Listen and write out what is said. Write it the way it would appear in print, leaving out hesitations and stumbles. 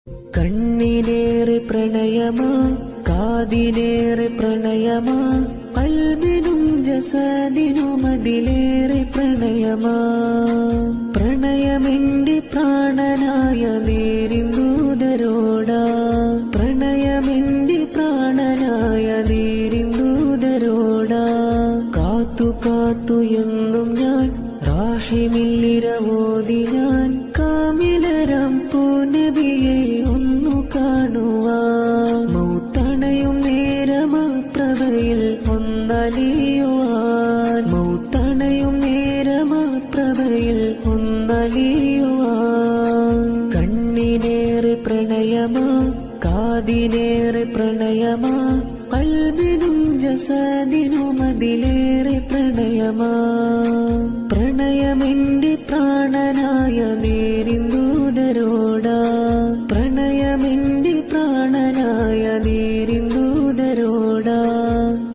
കണ്ണിനേറെ പ്രണയമാ, കാതിനേറെ പ്രണയമാ, കൽബിനും ജസദിനും അതിലേറെ പ്രണയമാ. പ്രണയമെന്റെ പ്രാണനായ നേരിന്തൂതരോടാ, പ്രണയമെന്റെ പ്രാണനായ നേരിന്തൂതരോടാ. കാത്തു കാത്തു എന്നും ഞാൻ റാഹിമില്ലിരവോതി ഞാൻ, കാമിലരം പൂനബിയെ ഒന്നു കാണുവാൻ. മൗത്തണയും നേരമാ പ്രഭയിൽ ഒന്നലിയുവാൻ, മൗത്തണയും നേരമാ പ്രഭയിൽ ഒന്നലിയുവാൻ. കണ്ണിനേറെ പ്രണയമാ, കാതിനേറെ പ്രണയമാ, കൽബിനും ജസദിനും അതിലേറെ പ്രണയമാ. പ്രണയമെന്റെ പ്രാണനായ നേരിന്തൂതരോടാ, പ്രണയമെന്റെ പ്രാണനായ നേരി